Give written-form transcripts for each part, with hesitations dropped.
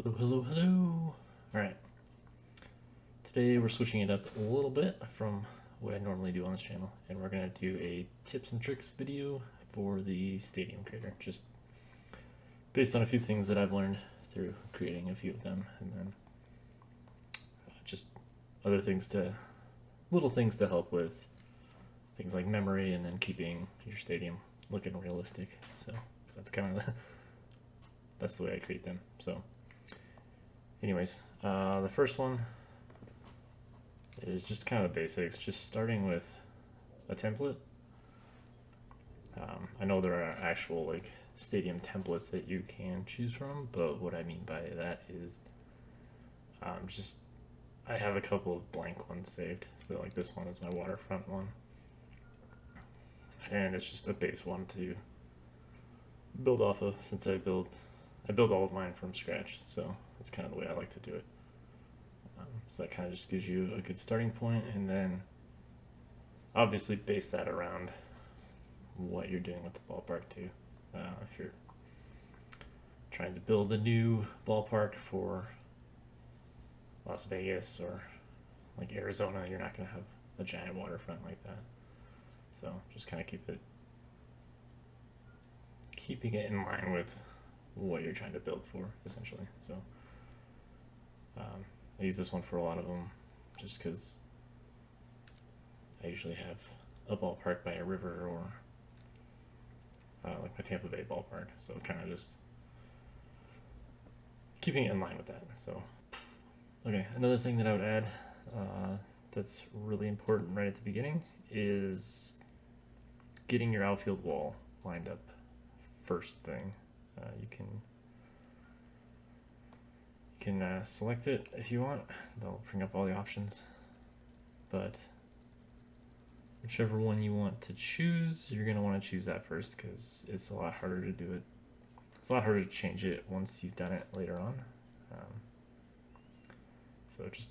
Hello, hello, hello. All right. Today we're switching it up a little bit from what I normally do on this channel, and we're going to do a tips and tricks video for the stadium creator, just based on a few things that I've learned through creating a few of them, and then just other things little things to help with things like memory and then keeping your stadium looking realistic. So that's kind of that's the way I create them. So anyways, the first one is just kind of the basics, just starting with a template. I know there are actual like stadium templates that you can choose from, but what I mean by that is just I have a couple of blank ones saved. So like this one is my waterfront one, and it's just a base one to build off of, since I build all of mine from scratch. So that's kind of the way I like to do it. So that kind of just gives you a good starting point, and then obviously base that around what you're doing with the ballpark too. If you're trying to build a new ballpark for Las Vegas or like Arizona, you're not going to have a giant waterfront like that. So just kind of keeping it in line with what you're trying to build for, essentially. So I use this one for a lot of them just because I usually have a ballpark by a river or like my Tampa Bay ballpark, so kind of just keeping it in line with that. So okay, another thing that I would add that's really important right at the beginning is getting your outfield wall lined up first thing. You can select it if you want. They'll bring up all the options, but whichever one you want to choose, you're going to want to choose that first, because it's a lot harder to do it. It's a lot harder to change it once you've done it later on. So just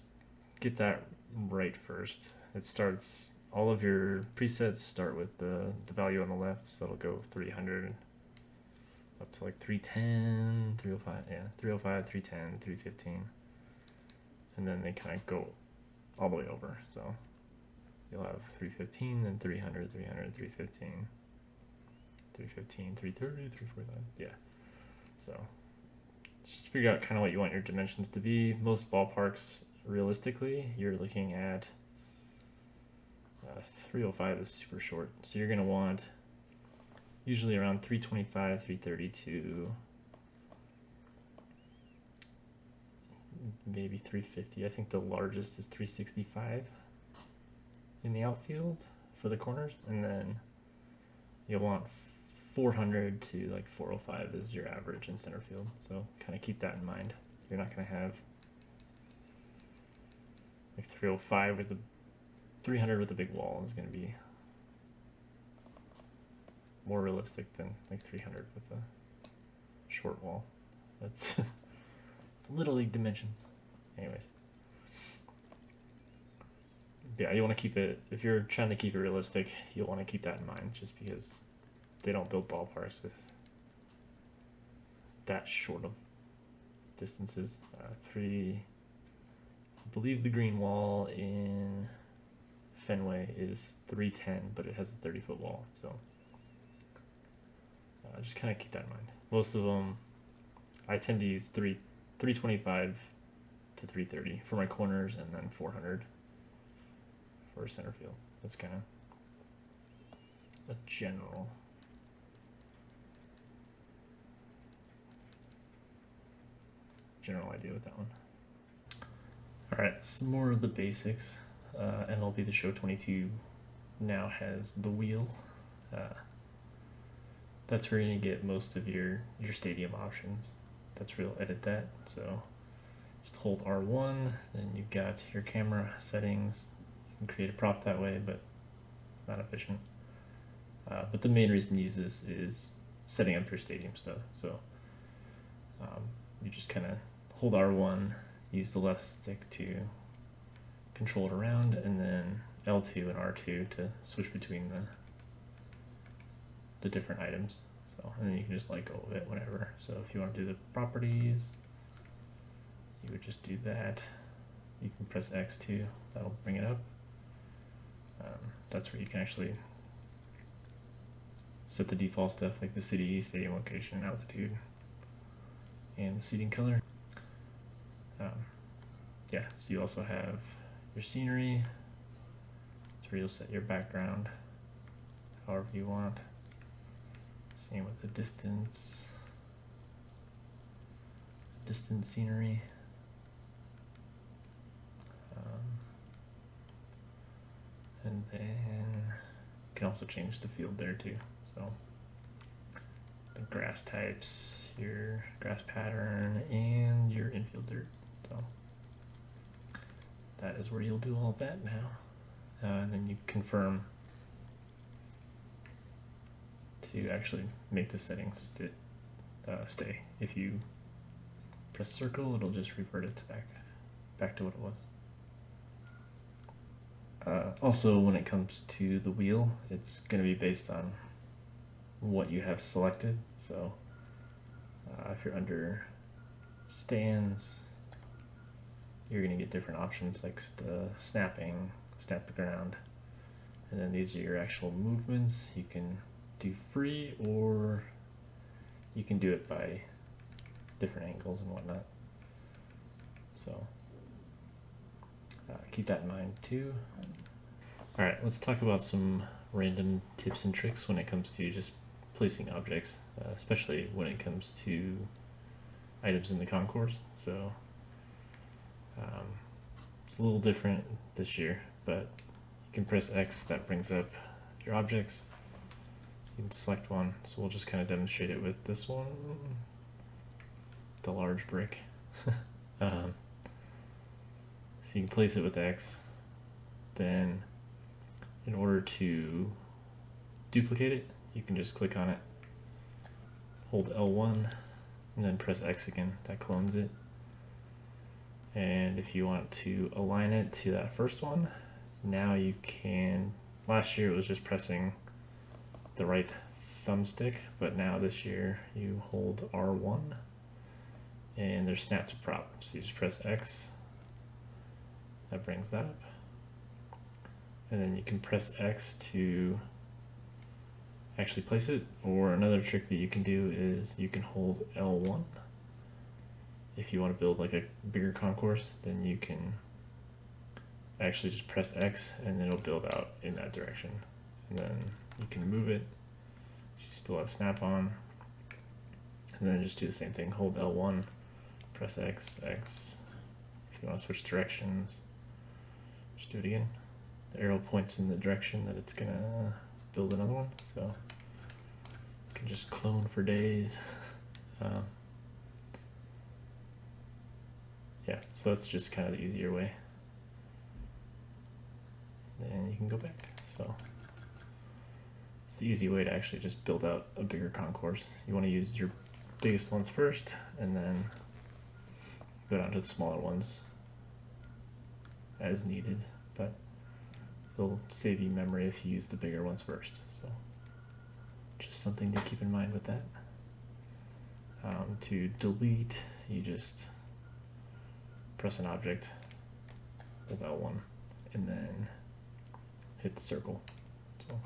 get that right first. It starts, all of your presets start with the value on the left, so it'll go 300 up to like 310, 305, yeah, 305, 310, 315, and then they kind of go all the way over. So you'll have 315, then 300, 300, 315, 315, 330, 345, yeah. So just figure out kind of what you want your dimensions to be. Most ballparks, realistically, you're looking at 305 is super short, so you're going to want usually around 325, 332, maybe 350. I think the largest is 365 in the outfield for the corners, and then you'll want 400 to like 405 is your average in center field. So kind of keep that in mind. You're not going to have like 305 with the 300 with the big wall is going to be more realistic than like 300 with a short wall. That's it's little league dimensions. Anyways, yeah, you want to keep it, if you're trying to keep it realistic, you'll want to keep that in mind, just because they don't build ballparks with that short of distances. I believe the green wall in Fenway is 310, but it has a 30-foot wall, so just kind of keep that in mind. Most of them, I tend to use 325 to 330 for my corners, and then 400 for center field. That's kind of a general idea with that one. All right, some more of the basics. MLB The Show 22 now has the wheel. That's where you're going to get most of your stadium options. That's where you'll edit that. So just hold R1, then you've got your camera settings. You can create a prop that way, but it's not efficient. But the main reason to use this is setting up your stadium stuff. So you just kind of hold R1, use the left stick to control it around, and then L2 and R2 to switch between the different items. So, and then you can just let go of it whenever. So if you want to do the properties, you would just do that. You can press X too, that'll bring it up. That's where you can actually set the default stuff like the city, stadium location, altitude, and the seating color. Yeah, so you also have your scenery. That's where you'll set your background however you want. Same with the distance scenery. And then you can also change the field there too. So the grass types, your grass pattern, and your infield dirt. So that is where you'll do all of that now. And then you confirm to actually make the settings stay. If you press circle, it'll just revert it back to what it was. Also, when it comes to the wheel, it's going to be based on what you have selected. So if you're under stands, you're going to get different options like the snapping, snap the ground, and then these are your actual movements. You can do free, or you can do it by different angles and whatnot. So keep that in mind too. All right, let's talk about some random tips and tricks when it comes to just placing objects, especially when it comes to items in the concourse. So it's a little different this year, but you can press X, that brings up your objects. You can select one, so we'll just kind of demonstrate it with this one, the large brick. So you can place it with X, then in order to duplicate it, you can just click on it, hold L1, and then press X again. That clones it. And if you want to align it to that first one, now you can. Last year it was just pressing the right thumbstick, but now this year you hold R1 and there's snap to prop. So you just press X, that brings that up. And then you can press X to actually place it, or another trick that you can do is you can hold L1. If you want to build like a bigger concourse, then you can actually just press X and then it'll build out in that direction. And then you can move it. You still have snap on. And then just do the same thing, hold L1, press X, X. If you want to switch directions, just do it again. The arrow points in the direction that it's gonna build another one, so you can just clone for days. Yeah, so that's just kind of the easier way. Then you can go back. So it's the easy way to actually just build out a bigger concourse. You want to use your biggest ones first, and then go down to the smaller ones as needed, but it'll save you memory if you use the bigger ones first. So just something to keep in mind with that. To delete, you just press an object, hold L1, and then hit the circle. So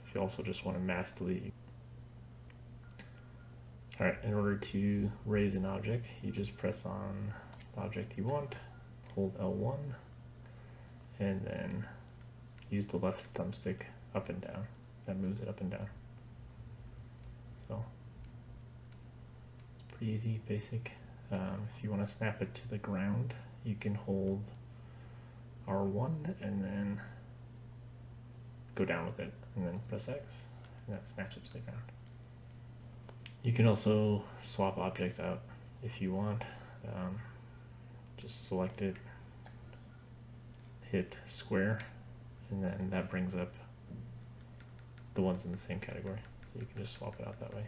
if you also just want to mass delete. Alright, in order to raise an object, you just press on the object you want, hold L1, and then use the left thumbstick up and down. That moves it up and down. So it's pretty easy, basic. If you want to snap it to the ground, you can hold R1 and then go down with it, and then press X, and that snaps it to the ground. You can also swap objects out if you want. Just select it, hit square, and then that brings up the ones in the same category. So you can just swap it out that way.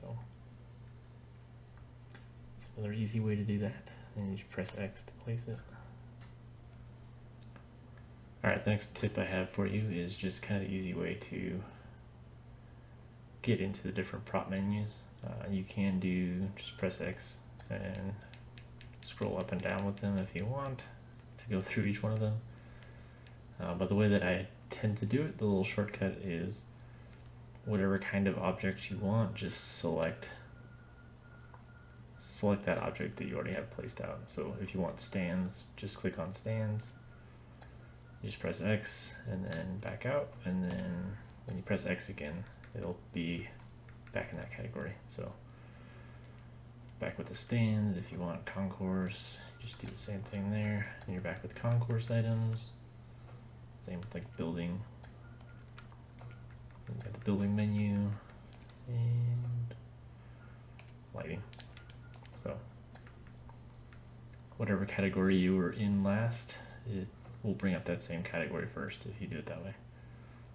So it's another easy way to do that. And you just press X to place it. Alright, the next tip I have for you is just kind of the easy way to get into the different prop menus, you can do just press X and scroll up and down with them if you want to go through each one of them. But the way that I tend to do it, the little shortcut is whatever kind of object you want, just select that object that you already have placed out. So if you want stands, just click on stands. You just press X and then back out, and then when you press X again, it'll be back in that category. So back with the stands. If you want concourse, just do the same thing there, and you're back with concourse items. Same with like building. You got the building menu and lighting. So whatever category you were in last, it will bring up that same category first if you do it that way.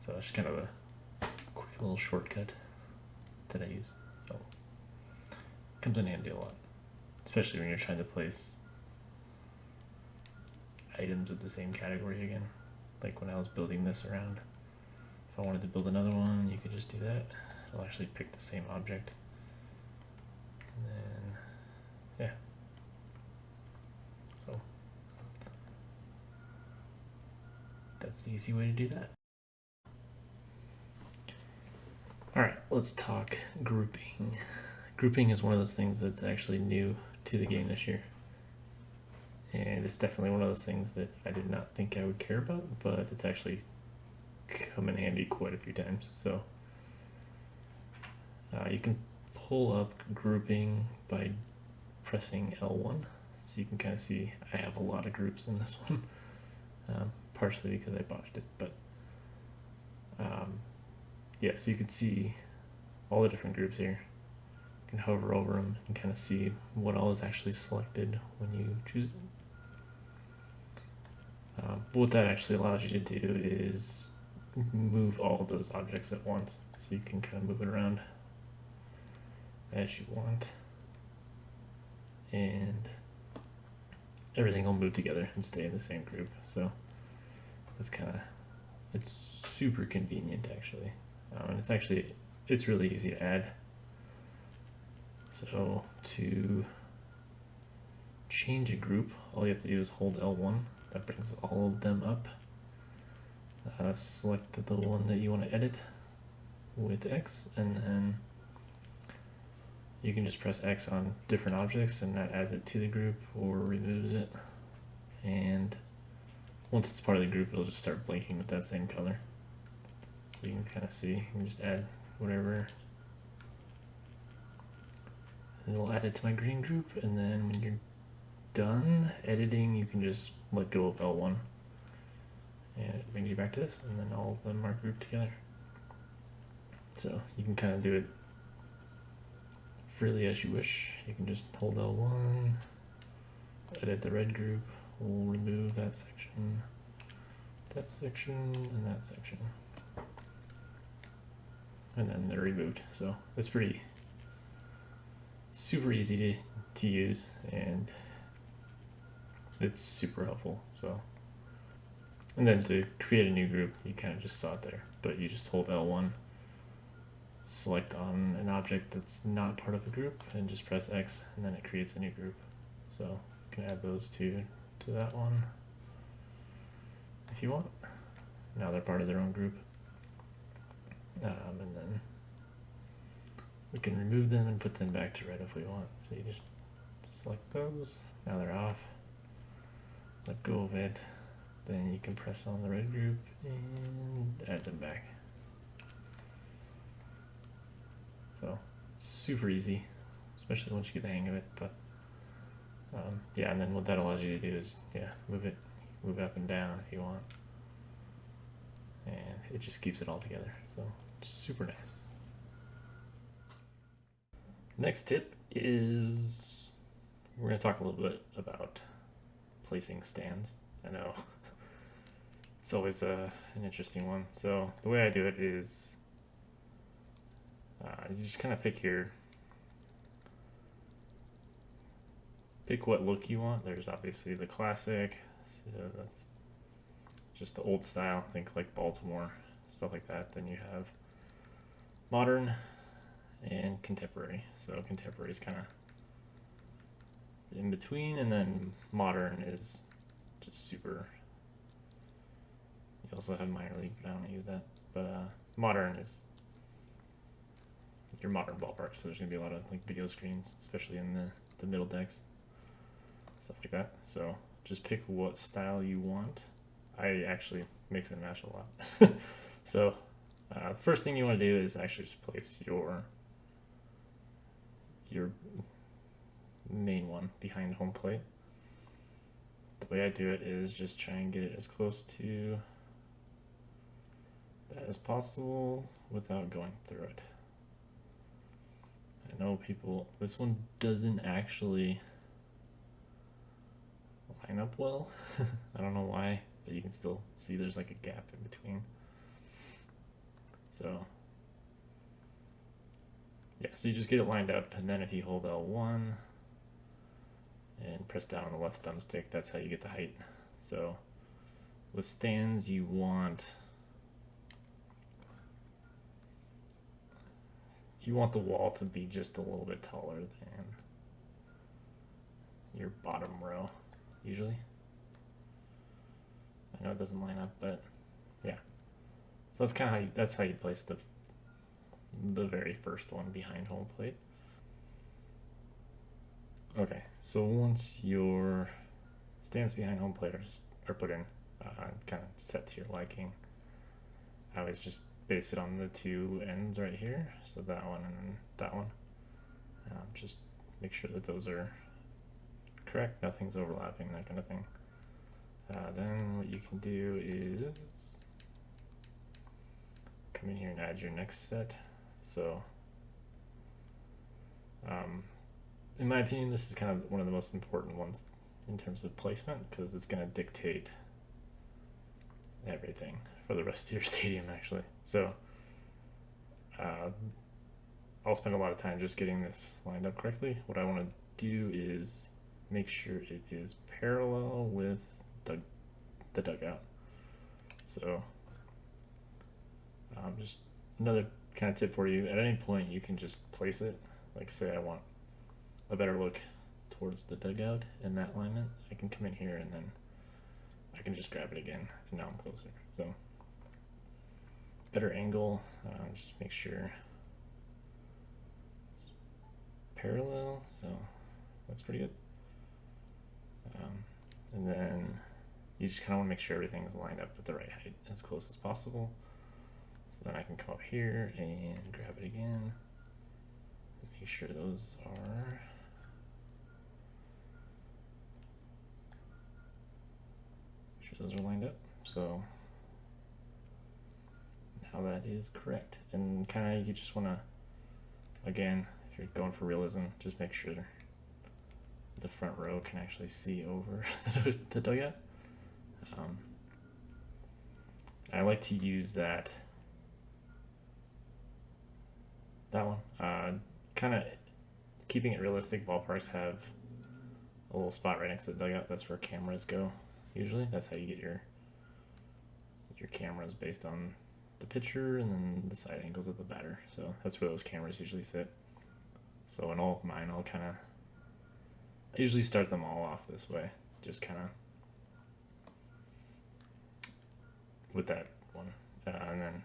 So that's just kind of a quick little shortcut that I use. So it comes in handy a lot, especially when you're trying to place items of the same category again. Like when I was building this around, if I wanted to build another one, you could just do that. It'll actually pick the same object. And then, yeah. So that's the easy way to do that. All right, let's talk grouping. Grouping is one of those things that's actually new to the game this year. And it's definitely one of those things that I did not think I would care about, but it's actually come in handy quite a few times. So you can pull up grouping by pressing L1. So you can kind of see I have a lot of groups in this one, partially because I botched it. But yeah, so you can see all the different groups here. You can hover over them and kind of see what all is actually selected when you choose it. But what that actually allows you to do is move all of those objects at once, so you can kind of move it around as you want, and everything will move together and stay in the same group. So it's super convenient actually, and it's really easy to add. So to change a group, all you have to do is hold L1. That brings all of them up. Select the one that you want to edit with X, and then you can just press X on different objects, and that adds it to the group or removes it. And once it's part of the group, it'll just start blinking with that same color. So you can kind of see, you can just add whatever. And it'll add it to my green group, and then when you're done editing, you can just let go of L1 and it brings you back to this, and then all of them are grouped together. So you can kind of do it freely as you wish. You can just hold L1, edit the red group, we'll remove that section, and that section, and then they're removed. So it's pretty super easy to use, and it's super helpful. So, and then to create a new group, you kind of just saw it there, but you just hold L1, select on an object that's not part of the group, and just press X, and then it creates a new group. So you can add those two to that one if you want. Now they're part of their own group, and then we can remove them and put them back to red if we want. So you just select those, now they're off, let go of it, then you can press on the red group and add them back. So super easy, especially once you get the hang of it. But yeah, and then what that allows you to do is move it up and down if you want, and it just keeps it all together. So super nice. Next tip is we're going to talk a little bit about placing stands. I know it's always an interesting one. So the way I do it is you just kind of pick what look you want. There's obviously the classic, so that's just the old style, think like Baltimore, stuff like that. Then you have modern, and contemporary. So contemporary is kind of in between, and then modern is just super. You also have minor league, but I don't use that. But modern is your modern ballpark, so there's gonna be a lot of like video screens, especially in the middle decks, stuff like that. So just pick what style you want. I actually mix and match a lot. So first thing you want to do is actually just place your main one behind home plate. The way I do it is just try and get it as close to that as possible without going through it. I know this one doesn't actually line up well. I don't know why, but you can still see there's like a gap in between. So yeah, so you just get it lined up, and then if you hold L1 and press down on the left thumbstick, that's how you get the height. So with stands, you want the wall to be just a little bit taller than your bottom row, usually. I know it doesn't line up, but yeah. So that's kind of how you place the very first one behind home plate. Okay, so once your stands behind home plate are put in, kind of set to your liking, I always just base it on the two ends right here, so that one and then that one. Just make sure that those are correct, nothing's overlapping, that kind of thing. Then what you can do is come in here and add your next set. So in my opinion, this is kind of one of the most important ones in terms of placement, because it's going to dictate everything for the rest of your stadium, actually. So I'll spend a lot of time just getting this lined up correctly. What I want to do is make sure it is parallel with the dugout. So just another kind of tip for you, at any point you can just place it. Like say I want a better look towards the dugout in that alignment, I can come in here and then I can just grab it again, and now I'm closer. So better angle, just make sure it's parallel, so that's pretty good. And then you just kind of want to make sure everything's lined up at the right height as close as possible. So then I can come up here and grab it again, make sure those are lined up. So now that is correct, and kind of you just want to, again, if you're going for realism, just make sure the front row can actually see over the dugout. I like to use that one. Kind of keeping it realistic, ballparks have a little spot right next to the dugout. That's where cameras go. Usually, that's how you get your cameras, based on the pitcher and then the side angles of the batter. So that's where those cameras usually sit. So in all of mine, I usually start them all off this way, just kind of with that one. And then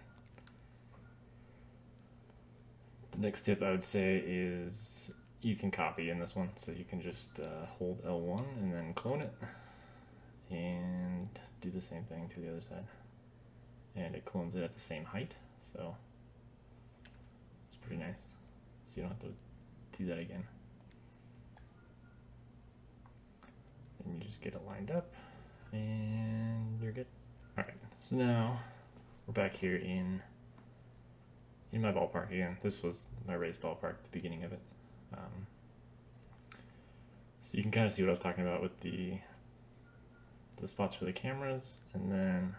the next tip I would say is you can copy in this one. So you can just hold L1 and then clone it and do the same thing to the other side. And it clones it at the same height, so it's pretty nice. So you don't have to do that again. And you just get it lined up and you're good. Alright, so now we're back here in my ballpark again. This was my raised ballpark at the beginning of it. So you can kind of see what I was talking about with the spots for the cameras, and then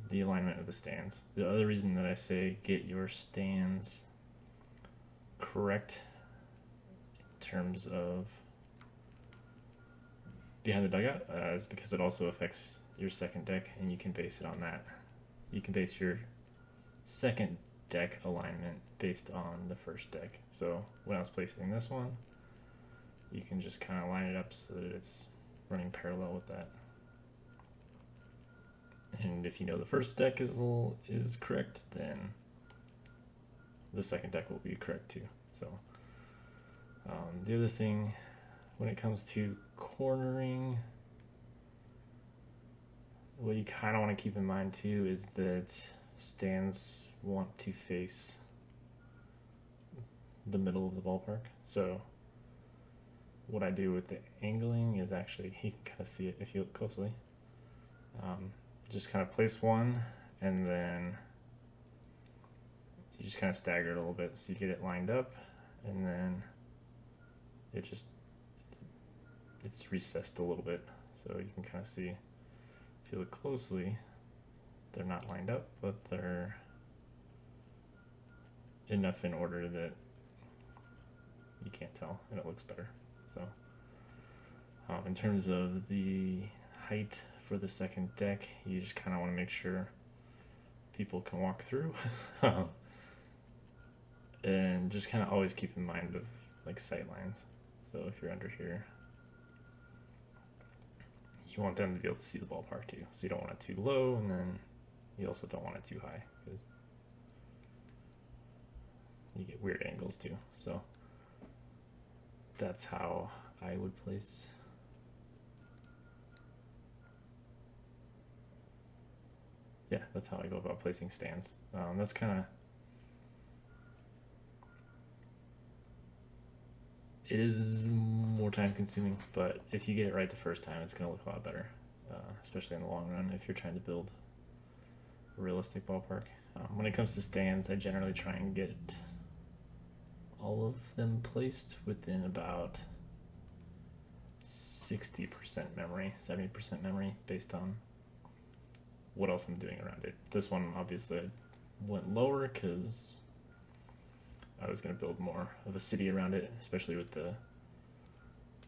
the alignment of the stands. The other reason that I say get your stands correct in terms of behind the dugout is because it also affects your second deck, and you can base it on that. You can base your second deck alignment based on the first deck. So when I was placing this one, you can just kind of line it up so that it's running parallel with that. And if you know the first deck is correct, then the second deck will be correct too. So the other thing, when it comes to cornering, what you kind of want to keep in mind too is that stands want to face the middle of the ballpark. So what I do with the angling is actually, you can kind of see it if you look closely. Just kind of place one, and then you just kind of stagger it a little bit so you get it lined up, and then it's recessed a little bit, so you can kind of see, if you look closely, they're not lined up, but they're enough in order that you can't tell, and it looks better. So in terms of the height for the second deck, you just kind of want to make sure people can walk through. And just kind of always keep in mind of like sight lines. So if you're under here, you want them to be able to see the ballpark too. So you don't want it too low, and then you also don't want it too high, because you get weird angles too. So that's how I would place. Yeah, that's how I go about placing stands. That's kind of, it is more time consuming, but if you get it right the first time, it's going to look a lot better, especially in the long run if you're trying to build a realistic ballpark. When it comes to stands, I generally try and get all of them placed within about 60% memory, 70% memory, based on what else I'm doing around it. This one obviously went lower because I was going to build more of a city around it, especially with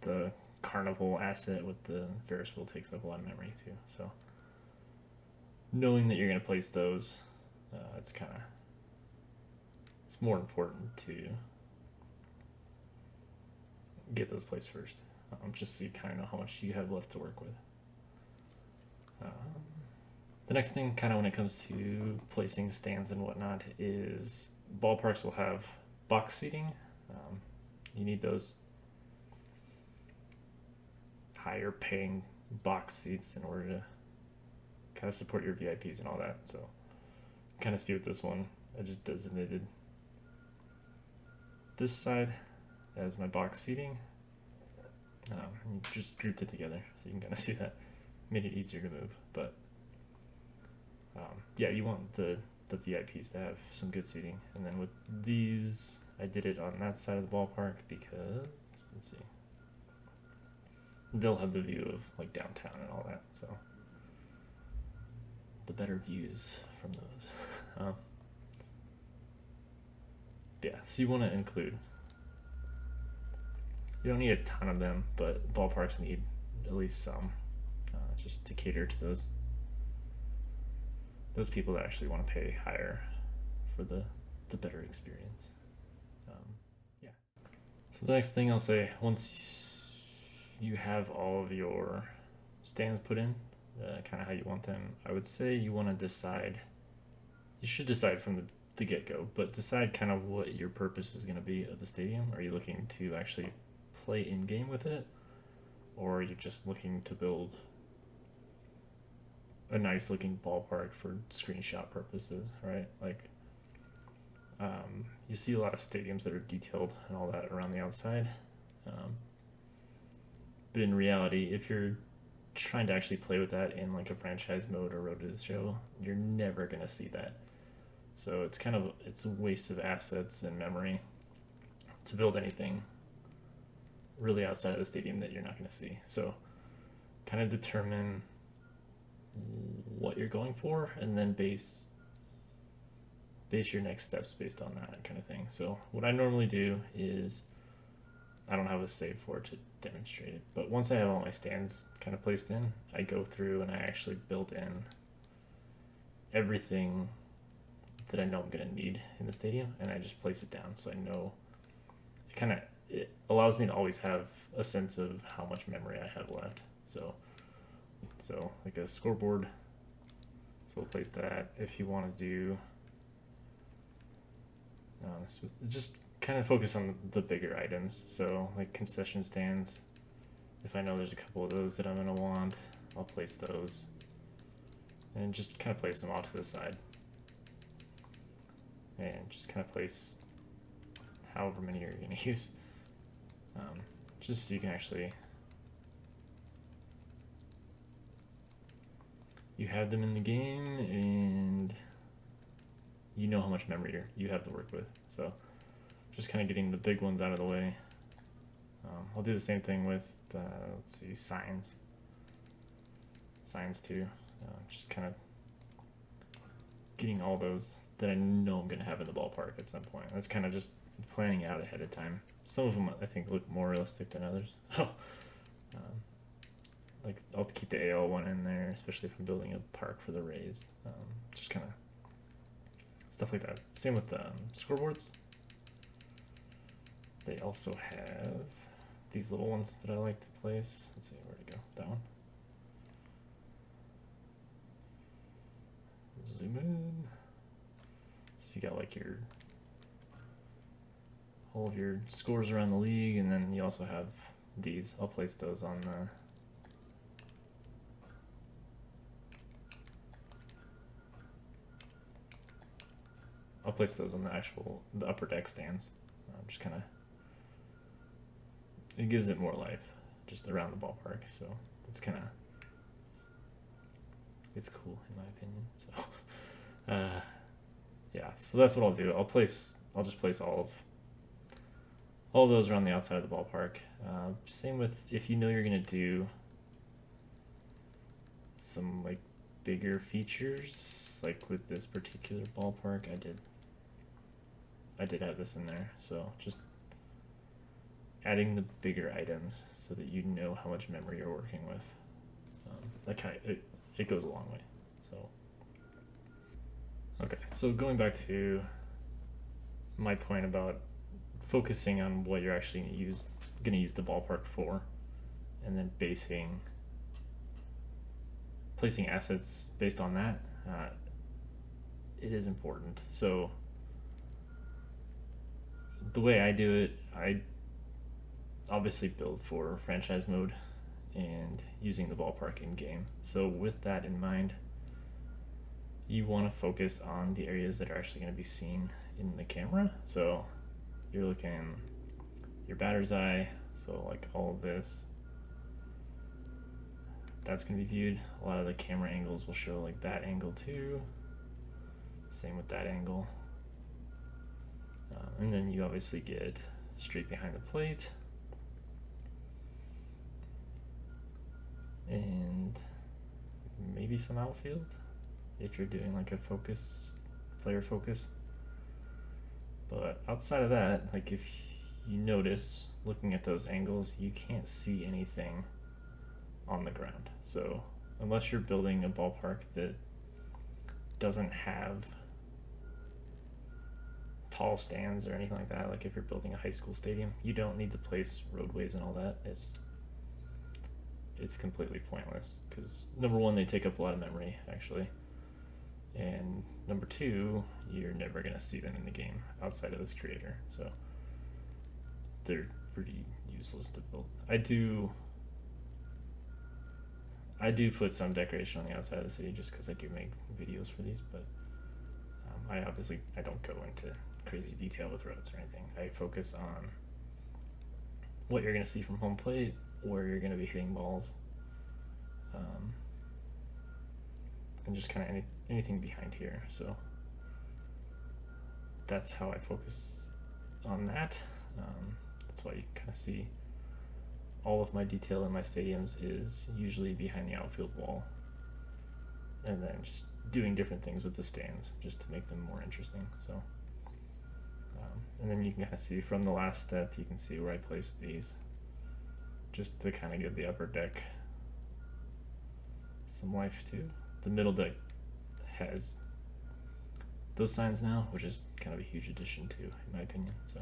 the carnival asset with the Ferris wheel takes up a lot of memory too. So knowing that you're going to place those, it's more important to get those placed first, just so you kind of know how much you have left to work with. The next thing, kind of when it comes to placing stands and whatnot, is ballparks will have box seating. You need those higher paying box seats in order to kind of support your VIPs and all that. So kind of see with this one, I just designated this side as my box seating, and just grouped it together so you can kind of see that. Made it easier to move, but yeah, you want the VIPs to have some good seating. And then with these, I did it on that side of the ballpark because, let's see, they'll have the view of like downtown and all that, so the better views from those. Yeah, so you want to include, you don't need a ton of them, but ballparks need at least some, just to cater to those people that actually want to pay higher for the better experience. Yeah. So the next thing I'll say, once you have all of your stands put in, kind of how you want them, I would say you want to decide, you should decide from the get-go, but decide kind of what your purpose is going to be of the stadium. Are you looking to actually play in-game with it, or are you just looking to build a nice looking ballpark for screenshot purposes, right? Like, you see a lot of stadiums that are detailed and all that around the outside, but in reality, if you're trying to actually play with that in like a franchise mode or road to the show, you're never gonna see that. So it's a waste of assets and memory to build anything really outside of the stadium that you're not gonna see. So kind of determine what you're going for, and then base your next steps based on that kind of thing. So what I normally do is, I don't have a save for it to demonstrate it, but once I have all my stands kind of placed in, I go through and I actually build in everything that I know I'm gonna need in the stadium, and I just place it down so I know. It allows me to always have a sense of how much memory I have left. So like a scoreboard. So we'll place that. If you want to do, just kind of focus on the bigger items. So like concession stands. If I know there's a couple of those that I'm gonna want, I'll place those, and just kind of place them off to the side, and just kind of place however many you're gonna use, just so you can actually you have them in the game and you know how much memory you have to work with. So just kind of getting the big ones out of the way. I'll do the same thing with let's see, signs too. Just kind of getting all those that I know I'm gonna have in the ballpark at some point. That's kind of just planning out ahead of time. Some of them I think look more realistic than others. Like I'll keep the AL one in there, especially if I'm building a park for the Rays. Just kind of stuff like that. Same with scoreboards. They also have these little ones that I like to place. Let's see, where'd it go? That one. Zoom in. So you got like all of your scores around the league, and then you also have these. I'll place those on the the upper deck stands. Just kind of, it gives it more life just around the ballpark. So it's kind of, it's cool in my opinion. So yeah, so that's what I'll do. I'll just place all of those around the outside of the ballpark. Same with if you know you're gonna do some like bigger features, like with this particular ballpark, I did have this in there. So just adding the bigger items so that you know how much memory you're working with. It goes a long way. So okay, so going back to my point about focusing on what you're actually gonna use the ballpark for, and then placing assets based on that, it is important. So the way I do it, I obviously build for franchise mode and using the ballpark in game. So with that in mind, you want to focus on the areas that are actually going to be seen in the camera. So you're looking your batter's eye, so like all of this, that's going to be viewed. A lot of the camera angles will show like that angle too. Same with that angle. And then you obviously get straight behind the plate. And maybe some outfield if you're doing like a player focus. But outside of that, like if you notice looking at those angles, you can't see anything on the ground. So unless you're building a ballpark that doesn't have tall stands or anything like that, like if you're building a high school stadium, you don't need to place roadways and all that. It's completely pointless because number one, they take up a lot of memory actually, and number two, you're never gonna see them in the game outside of this creator, so they're pretty useless to build. I do put some decoration on the outside of the city just because I do make videos for these, but I don't go into crazy detail with roads or anything. I focus on what you're going to see from home plate, where you're going to be hitting balls, and just kind of anything behind here. So that's how I focus on that. That's why you can kind of see all of my detail in my stadiums is usually behind the outfield wall, and then just doing different things with the stands just to make them more interesting. So and then you can kind of see from the last step, you can see where I placed these just to kind of give the upper deck some life too. The middle deck has those signs now, which is kind of a huge addition too, in my opinion. So,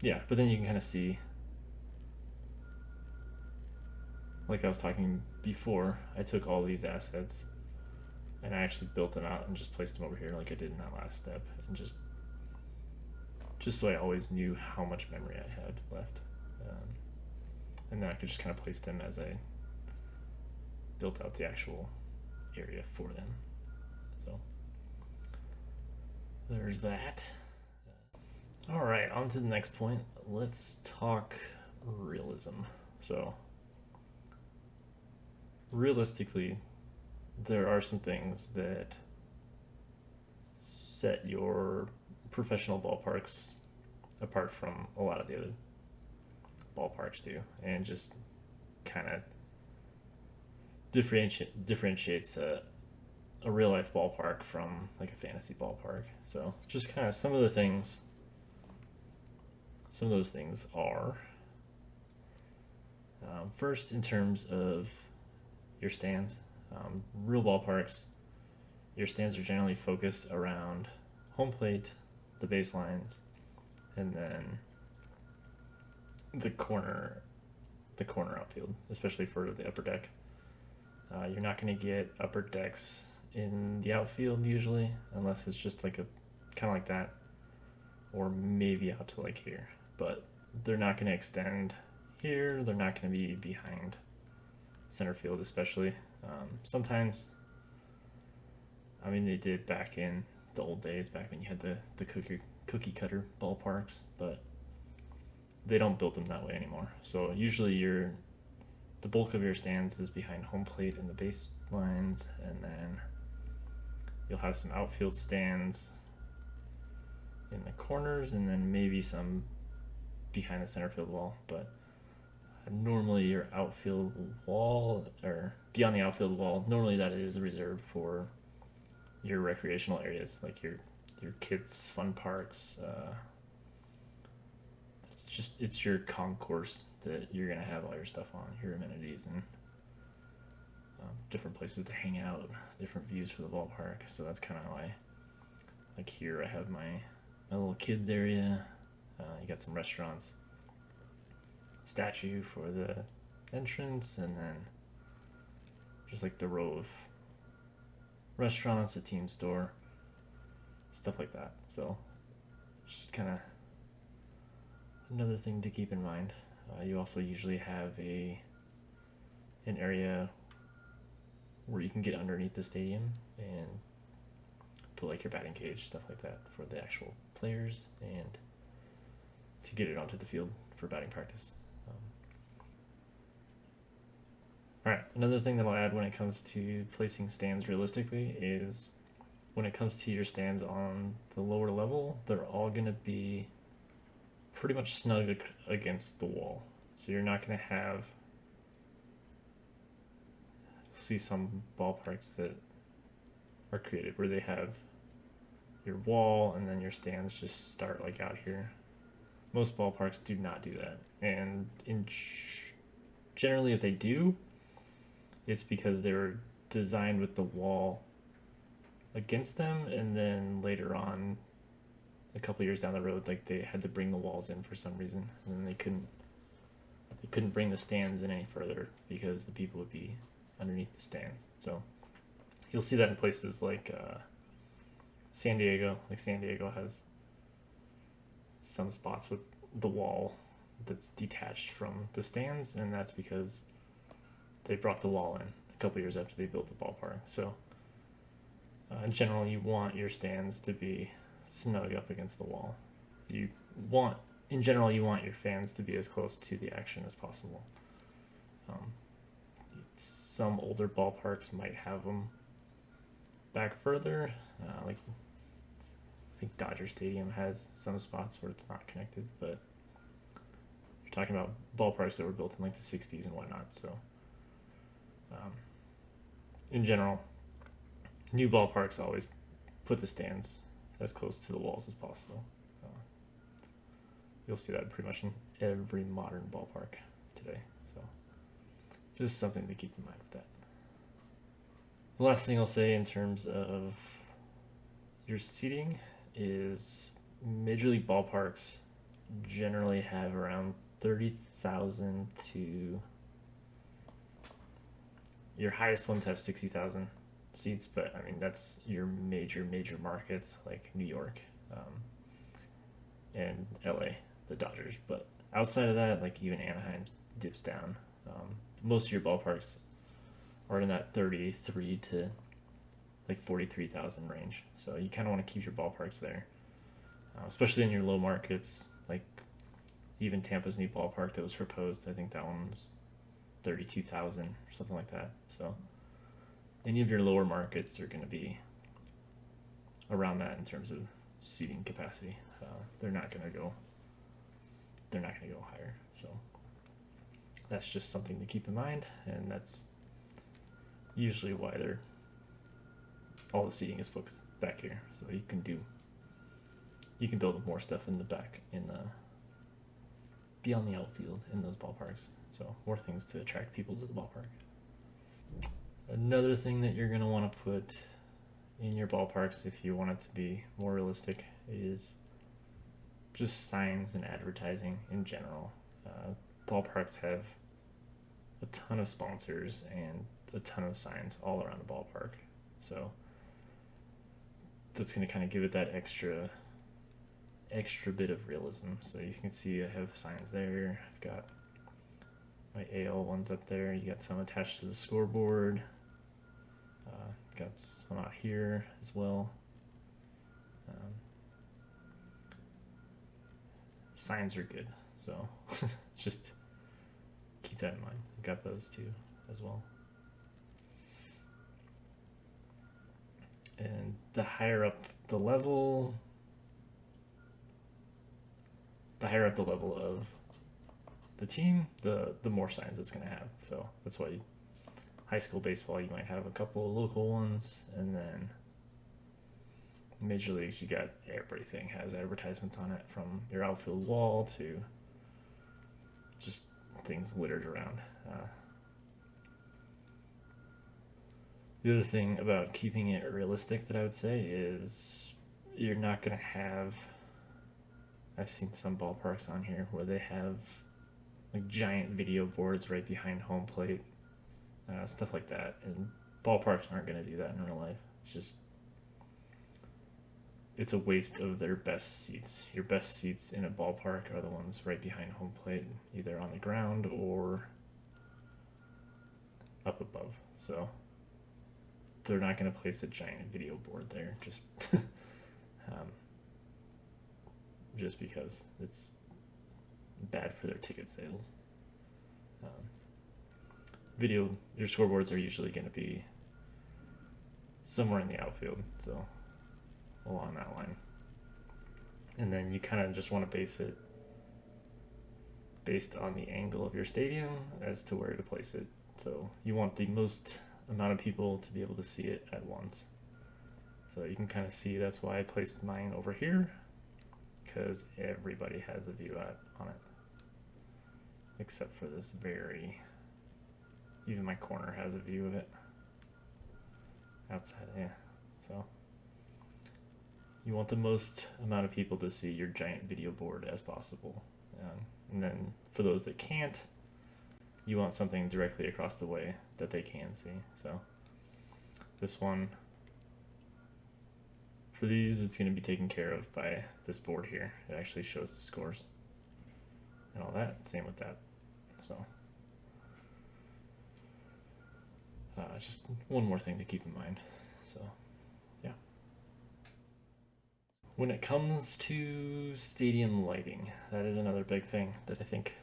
yeah, but then you can kind of see, like I was talking before, I took all these assets and I actually built them out and just placed them over here like I did in that last step, and just so I always knew how much memory I had left. And then I could just kind of place them as I built out the actual area for them. So there's that. All right, on to the next point. Let's talk realism. So realistically, there are some things that set your professional ballparks apart from a lot of the other ballparks do, and just kind of differentiates a real life ballpark from like a fantasy ballpark. So just kind of some of those things are, first, in terms of your stands. Real ballparks, your stands are generally focused around home plate, the baselines, and then the corner outfield, especially for the upper deck. You're not going to get upper decks in the outfield usually, unless it's just like a kind of like that, or maybe out to like here. But they're not going to extend here. They're not going to be behind center field, especially. Sometimes, I mean, they did back in the old days, back when you had the cookie cutter ballparks, but they don't build them that way anymore. So usually the bulk of your stands is behind home plate and the baselines, and then you'll have some outfield stands in the corners, and then maybe some behind the center field wall. But normally your outfield wall, or beyond the outfield wall, normally that is reserved for your recreational areas, like your kids' fun parks. It's your concourse that you're gonna have all your stuff on, your amenities, and different places to hang out, different views for the ballpark. So that's kind of why, like here, I have my little kids area. You got some restaurants, statue for the entrance, and then just like the row of restaurants, a team store, stuff like that. So it's just kind of another thing to keep in mind. You also usually have an area where you can get underneath the stadium and put like your batting cage, stuff like that, for the actual players, and to get it onto the field for batting practice. All right, another thing that I'll add when it comes to placing stands realistically is, when it comes to your stands on the lower level, they're all going to be pretty much snug against the wall. So you're not going to see some ballparks that are created where they have your wall and then your stands just start like out here. Most ballparks do not do that, and generally if they do, it's because they were designed with the wall against them, and then later on, a couple years down the road, like they had to bring the walls in for some reason, and then they couldn't bring the stands in any further because the people would be underneath the stands. So you'll see that in places like San Diego. Like San Diego has some spots with the wall that's detached from the stands, and that's because they brought the wall in a couple years after they built the ballpark. So in general, you want your stands to be snug up against the wall. In general, you want your fans to be as close to the action as possible. Some older ballparks might have them back further. Like I think Dodger Stadium has some spots where it's not connected, but you're talking about ballparks that were built in like the 60s and whatnot. So in general, new ballparks always put the stands as close to the walls as possible. You'll see that pretty much in every modern ballpark today. So just something to keep in mind with that. The last thing I'll say in terms of your seating is major league ballparks generally have around 30,000 to your highest ones have 60,000 seats, but I mean that's your major markets like New York and LA, the Dodgers. But outside of that, like even Anaheim dips down. Most of your ballparks are in that 33 to like 43,000 range. So you kind of want to keep your ballparks there, especially in your low markets. Like even Tampa's new ballpark that was proposed, I think that one's 32,000 or something like that. So any of your lower markets are going to be around that in terms of seating capacity. They're not going to go higher. So that's just something to keep in mind, and that's usually why all the seating is focused back here. So you can build more stuff in the back beyond the outfield in those ballparks. So more things to attract people to the ballpark. Another thing that you're going to want to put in your ballparks if you want it to be more realistic is just signs and advertising in general. Ballparks have a ton of sponsors and a ton of signs all around the ballpark. So that's going to kind of give it that extra bit of realism. So you can see I have signs there. I've got my AL ones up there. You got some attached to the scoreboard. Got some out here as well. Signs are good, so just keep that in mind. Got those too as well. And the higher up the level of the team, the more signs it's going to have. So that's why high school baseball, you might have a couple of local ones, and then major leagues, you got everything has advertisements on it, from your outfield wall to just things littered around. The other thing about keeping it realistic that I would say is you're not going to have, I've seen some ballparks on here where they have like giant video boards right behind home plate, stuff like that, and ballparks aren't going to do that in real life. It's a waste of their best seats. Your best seats in a ballpark are the ones right behind home plate, either on the ground or up above. So they're not going to place a giant video board there just because it's bad for their ticket sales. Your scoreboards are usually going to be somewhere in the outfield, so along that line. And then you kind of just want to base it based on the angle of your stadium as to where to place it. So you want the most amount of people to be able to see it at once. So you can kind of see that's why I placed mine over here, because everybody has a view on it. Except for this even my corner has a view of it. Outside, yeah. So you want the most amount of people to see your giant video board as possible. And then for those that can't, you want something directly across the way that they can see. So this one, for these, it's going to be taken care of by this board here. It actually shows the scores and all that. Same with that. So just one more thing to keep in mind. So yeah. When it comes to stadium lighting, that is another big thing that I think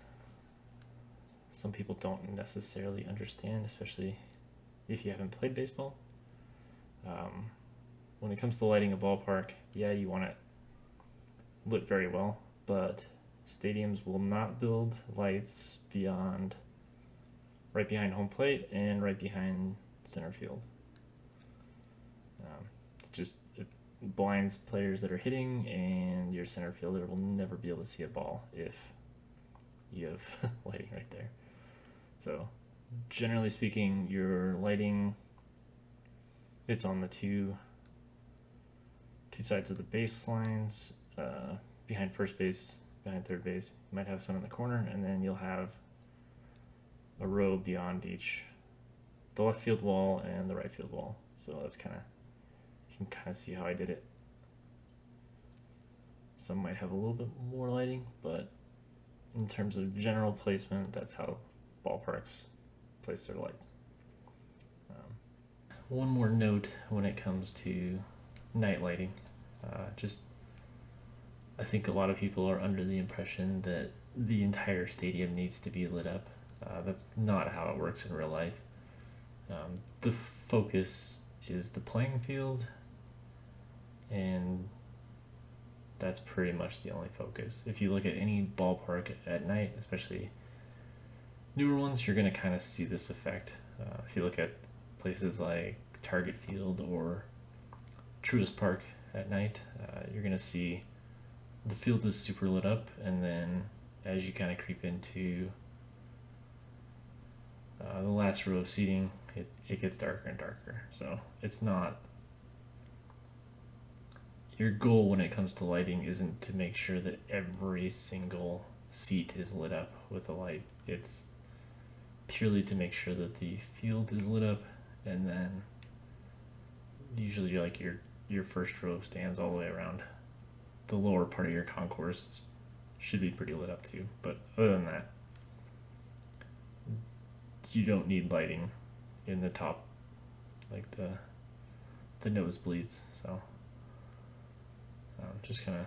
some people don't necessarily understand, especially if you haven't played baseball. When it comes to lighting a ballpark, yeah, you want it lit very well, but stadiums will not build lights beyond right behind home plate and right behind center field. It blinds players that are hitting, and your center fielder will never be able to see a ball if you have lighting right there. So generally speaking, your lighting, it's on the two two sides of the baselines, behind first base, behind third base. You might have some in the corner, and then you'll have a row beyond each, the left field wall and the right field wall. So that's kind of, you can kind of see how I did it. Some might have a little bit more lighting, but in terms of general placement, that's how ballparks place their lights. One more note when it comes to night lighting. I think a lot of people are under the impression that the entire stadium needs to be lit up. That's not how it works in real life. The focus is the playing field, and that's pretty much the only focus. If you look at any ballpark at night, especially newer ones, you're going to kind of see this effect. If you look at places like Target Field or Truist Park at night, you're going to see the field is super lit up, and then as you kind of creep into the last row of seating, it gets darker and darker. So it's not, your goal when it comes to lighting isn't to make sure that every single seat is lit up with a light. It's purely to make sure that the field is lit up, and then usually like your first row stands all the way around. The lower part of your concourse should be pretty lit up too, but other than that, you don't need lighting in the top, like the nosebleeds. So just kind of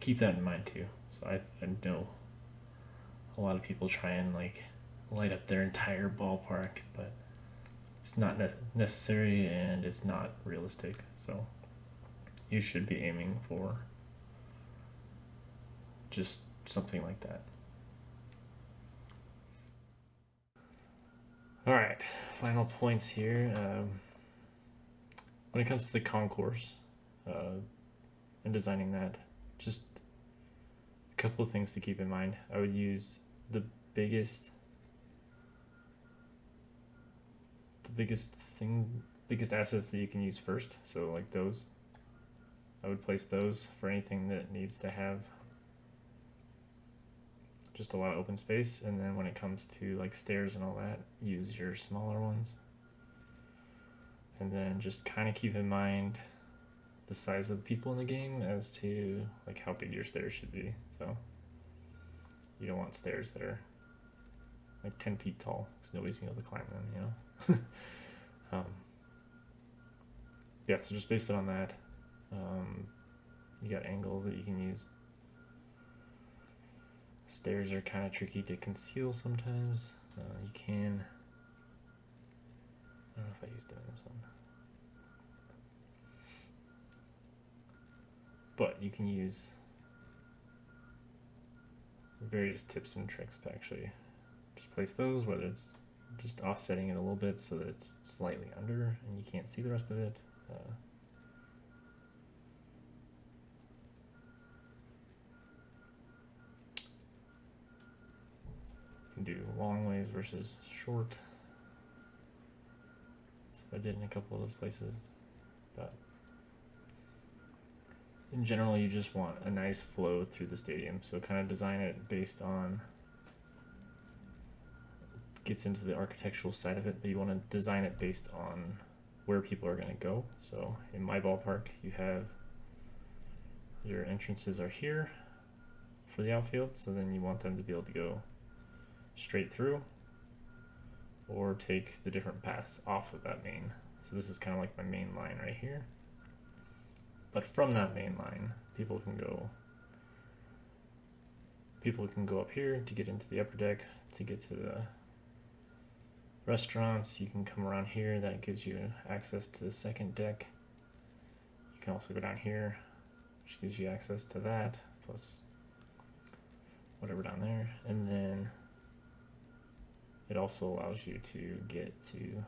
keep that in mind too. So I know a lot of people try and like light up their entire ballpark, but it's not necessary and it's not realistic. So you should be aiming for just something like that. All right, final points here. When it comes to the concourse and designing that, just a couple of things to keep in mind. I would use the biggest assets that you can use first. So like those, I would place those for anything that needs to have just a lot of open space. And then when it comes to like stairs and all that, use your smaller ones. And then just kind of keep in mind the size of the people in the game as to like how big your stairs should be. So you don't want stairs that are like 10 feet tall because nobody's gonna be able to climb them, you know. Yeah, so just based it on that. You got angles that you can use. Stairs are kind of tricky to conceal sometimes. You can, I don't know if I used it in this one, but you can use various tips and tricks to actually just place those, whether it's just offsetting it a little bit so that it's slightly under and you can't see the rest of it. You can do long ways versus short. So I did in a couple of those places, but in general you just want a nice flow through the stadium. So kind of design it based on, gets into the architectural side of it, but you want to design it based on where people are going to go. So in my ballpark, you have your entrances are here for the outfield, so then you want them to be able to go straight through or take the different paths off of that main. So this is kind of like my main line right here, but from that main line people can go up here to get into the upper deck, to get to the restaurants. You can come around here, that gives you access to the second deck. You can also go down here, which gives you access to that, plus whatever down there. And then it also allows you to get to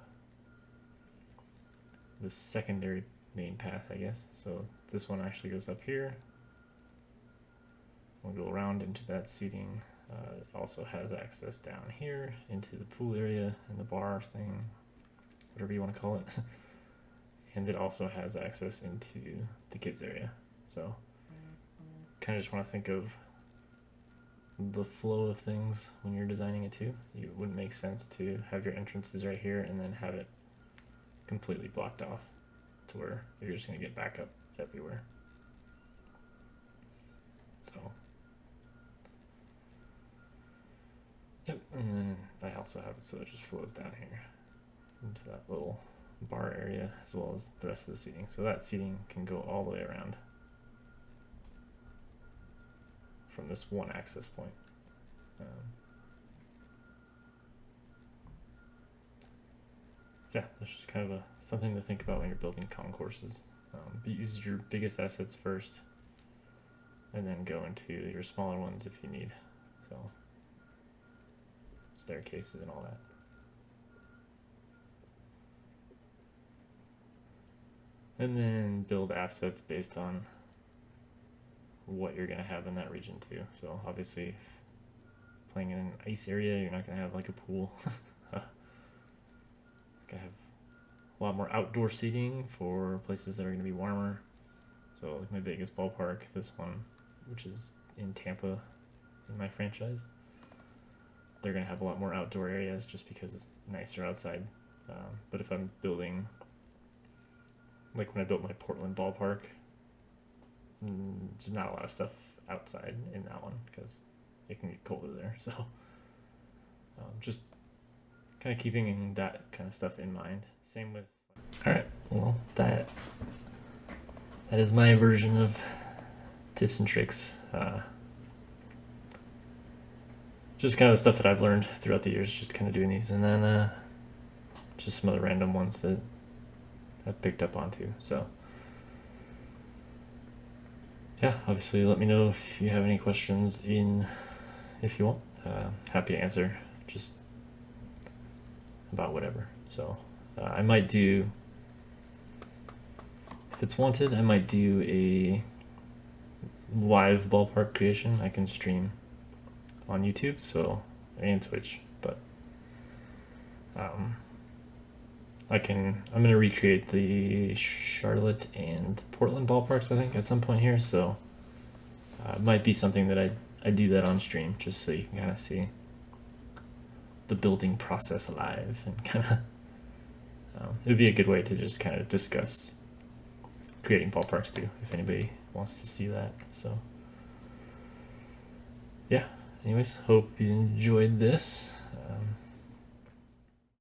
the secondary main path, I guess. So this one actually goes up here. We'll go around into that seating. It also has access down here into the pool area and the bar thing, whatever you want to call it. and it also has access into the kids area. So kind of just want to think of the flow of things when you're designing it too. It wouldn't make sense to have your entrances right here and then have it completely blocked off to where you're just going to get backup everywhere. So, yep, and then I also have it so it just flows down here into that little bar area as well as the rest of the seating. So that seating can go all the way around from this one access point. So yeah, that's just kind of something to think about when you're building concourses. Use your biggest assets first, and then go into your smaller ones if you need. So staircases and all that. And then build assets based on what you're going to have in that region too. So obviously, playing in an ice area, you're not going to have like a pool. It's going to have a lot more outdoor seating for places that are going to be warmer. So like my biggest ballpark, this one, which is in Tampa in my franchise, they're going to have a lot more outdoor areas just because it's nicer outside. But if I'm building, like when I built my Portland ballpark, there's not a lot of stuff outside in that one because it can get colder there. So just kind of keeping that kind of stuff in mind. Same with, all right, well, that is my version of tips and tricks. Just kind of the stuff that I've learned throughout the years, just kind of doing these, and then just some other random ones that I've picked up onto. So yeah, obviously let me know if you have any questions if you want. Happy to answer just about whatever. So I might do, if it's wanted, I might do a live ballpark creation. I can stream on YouTube, so, and Twitch, but I'm gonna recreate the Charlotte and Portland ballparks, I think, at some point here. So it might be something that I do that on stream, just so you can kind of see the building process live, and kind of it would be a good way to just kind of discuss creating ballparks too, if anybody wants to see that. So yeah, anyways, hope you enjoyed this.